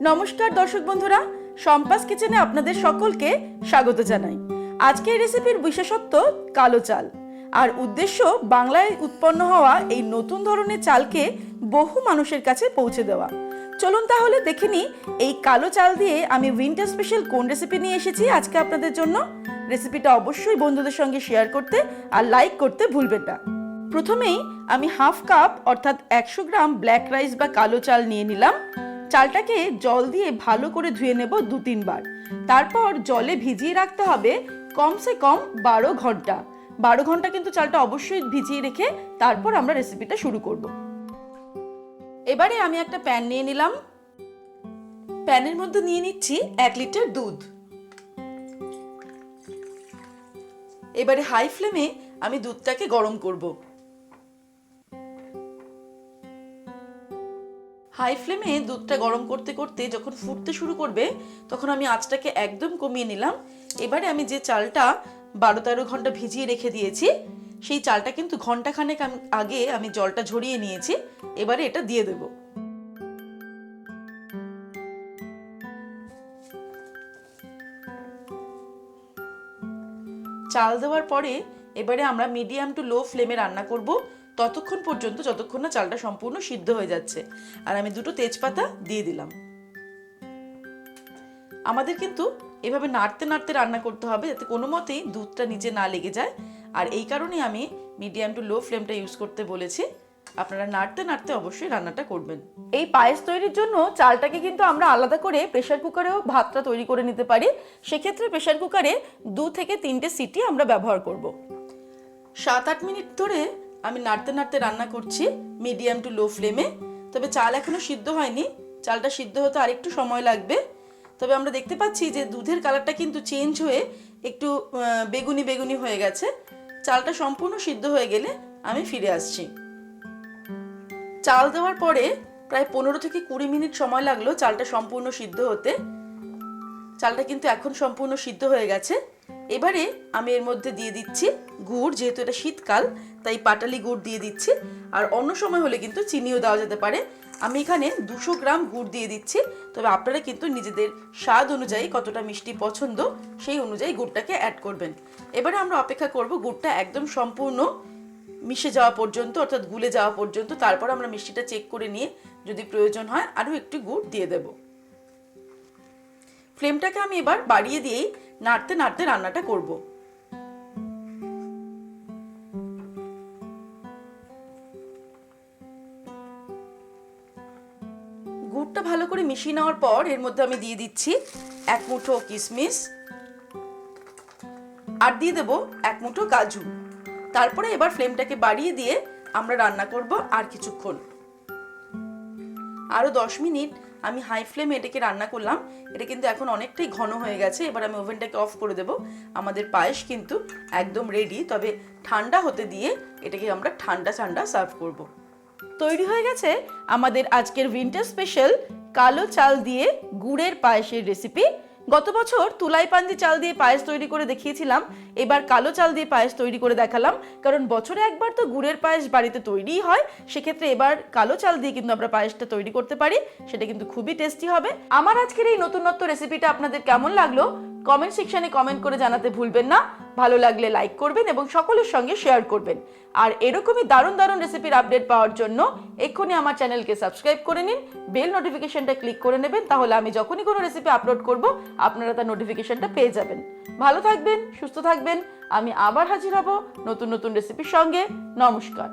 নমস্কার দর্শক বন্ধুরা, সম্পাস কিচেনে আপনাদের সকলকে স্বাগত জানাই। আজকের রেসিপির বিশেষত্ব কালো চাল, আর উদ্দেশ্য বাংলায় উৎপন্ন হওয়া এই নতুন ধরনের চালকে বহু মানুষের কাছে পৌঁছে দেওয়া। চলুন তাহলে দেখে নিই এই কালো চাল দিয়ে আমি উইন্টার স্পেশাল কোন রেসিপি নিয়ে এসেছি আজকে আপনাদের জন্য। রেসিপিটা অবশ্যই বন্ধুদের সঙ্গে শেয়ার করতে আর লাইক করতে ভুলবেন না। প্রথমেই আমি হাফ কাপ অর্থাৎ 100 গ্রাম ব্ল্যাক রাইস বা কালো চাল নিয়ে নিলাম। চালটাকে জল দিয়ে ভালো করে ধুয়ে নেব 2-3 বার। তারপর জলে ভিজিয়ে রাখতে হবে কমসে কম 12 ঘন্টা। 12 ঘন্টা কিন্তু চালটা অবশ্যই ভিজিয়ে রেখে তারপর আমরা রেসিপিটা শুরু করব। এবারে আমি একটা প্যান নিয়ে নিলাম। প্যানের মধ্যে নিয়ে নিচ্ছি 1 লিটার দুধ। এবারে হাই ফ্লেমে আমি দুধটাকে গরম করব। হাই ফ্লেমে দুধটা গরম করতে করতে যখন ফুটতে শুরু করবে তখন আমি আঁচটাকে একদম কমিয়ে নিলাম। এবারে আমি যে চালটা 12-13 ঘন্টা ভিজিয়ে রেখে দিয়েছি সেই চালটা কিন্তু ঘন্টাখানেক আগে আমি জলটা ঝরিয়ে নিয়েছি। এবারে এটা দিয়ে দেব। চাল দেওয়ার পরে এবারে আমরা মিডিয়াম টু লো ফ্লেমে রান্না করব ততক্ষণ পর্যন্ত যতক্ষণ না চালটা সম্পূর্ণ সিদ্ধ হয়ে যাচ্ছে। আর আমি 2টো তেজপাতা দিয়ে দিলাম। আমাদের কিন্তু এভাবে নাড়তে নাড়তে রান্না করতে হবে যাতে কোনো মতেই দুধটা নিচে না লেগে যায়। আর এই কারণে আমি মিডিয়াম টু লো ফ্লেমটা ইউজ করতে বলেছি। আপনারা নাড়তে নাড়তে অবশ্যই রান্নাটা করবেন। এই পায়েস তৈরির জন্য চালটাকে কিন্তু আমরা আলাদা করে প্রেসার কুকারেও ভাতটা তৈরি করে নিতে পারি। সেক্ষেত্রে প্রেসার কুকারে 2 থেকে 3টে সিটি আমরা ব্যবহার করব। 7-8 মিনিট ধরে আমি নাড়তে নাড়তে রান্না করছি মিডিয়াম টু লো ফ্লেমে। তবে চাল এখনো সিদ্ধ হয়নি, চালটা সিদ্ধ হতে আরেকটু সময় লাগবে। তবে আমরা দেখতে পাচ্ছি যে দুধের কালারটা কিন্তু চেঞ্জ হয়ে একটু বেগুনি বেগুনি হয়ে গেছে। চালটা সম্পূর্ণ সিদ্ধ হয়ে গেলে আমি ফিরে আসছি। চাল দেওয়ার পরে প্রায় 15 থেকে 20 মিনিট সময় লাগলো চালটা সম্পূর্ণ সিদ্ধ হতে। চালটা কিন্তু এখন সম্পূর্ণ সিদ্ধ হয়ে গেছে। এবারে আমি এর মধ্যে দিয়ে দিচ্ছি গুড়। যেহেতু এটা শীতকাল তাই পাটালি গুড় দিয়ে দিচ্ছি। আর অন্য সময় হলে কিন্তু চিনিও দেওয়া যেতে পারে। আমি এখানে 200 গ্রাম গুড় দিয়ে দিচ্ছি। তবে আপনারা কিন্তু নিজেদের স্বাদ অনুযায়ী কতটা মিষ্টি পছন্দ সেই অনুযায়ী গুড়টাকে অ্যাড করবেন। এবারে আমরা অপেক্ষা করব গুড়টা একদম সম্পূর্ণ মিশে যাওয়া পর্যন্ত, অর্থাৎ গুলে যাওয়া পর্যন্ত। তারপর আমরা মিষ্টিটা চেক করে নিয়ে যদি প্রয়োজন হয় আরও একটু গুড় দিয়ে দেব। ফ্লেমটাকে আমি এবার বাড়িয়ে দিয়েই নাড়তে নাড়তে রান্নাটা করব। গুড়টা ভালো করে মিশিয়ে নেওয়ার পর এর মধ্যে আমি দিয়ে দিচ্ছি 1 মুঠো কিশমিশ আর দিয়ে দেব 1 মুঠো কাজু। তারপরে এবার ফ্লেমটাকে বাড়িয়ে দিয়ে আমরা রান্না করব আর কিছুক্ষণ। আরও 10 মিনিট আমি হাই ফ্লেমে এটাকে রান্না করলাম। এটা কিন্তু এখন অনেকটাই ঘন হয়ে গেছে। এবার আমি ওভেনটাকে অফ করে দেব। আমাদের পায়েস কিন্তু একদম রেডি। তবে ঠান্ডা হতে দিয়ে এটাকে আমরা ঠান্ডা ঠান্ডা সার্ভ করব। তৈরি হয়ে গেছে আমাদের আজকের উইন্টার স্পেশাল কালো চাল দিয়ে গুড়ের পায়েসের রেসিপি। গত বছর তুলাইপাঞ্জি চাল দিয়ে পায়েস তৈরি করে দেখিয়েছিলাম, এবার কালো চাল দিয়ে পায়েস তৈরি করে দেখালাম। কারণ বছরে একবার তো গুড়ের পায়েস বাড়িতে তৈরিই হয়, সেক্ষেত্রে এবার কালো চাল দিয়ে কিন্তু আমরা পায়েসটা তৈরি করতে পারি। সেটা কিন্তু খুবই টেস্টি হবে। আমার আজকের এই নতুনত্ব রেসিপিটা আপনাদের কেমন লাগলো কমেন্ট সেকশনে কমেন্ট করে জানাতে ভুলবেন না। ভালো লাগলে লাইক করবেন এবং সকলের সঙ্গে শেয়ার করবেন। আর এরকমই দারুণ দারুণ রেসিপির আপডেট পাওয়ার জন্য এক্ষুনি আমার চ্যানেলকে সাবস্ক্রাইব করে নিন, বেল নোটিফিকেশনটা ক্লিক করে নেবেন। তাহলে আমি যখনই কোনো রেসিপি আপলোড করব আপনারা তার নোটিফিকেশনটা পেয়ে যাবেন। ভালো থাকবেন, সুস্থ থাকবেন। আমি আবার হাজির হব নতুন নতুন রেসিপির সঙ্গে। নমস্কার।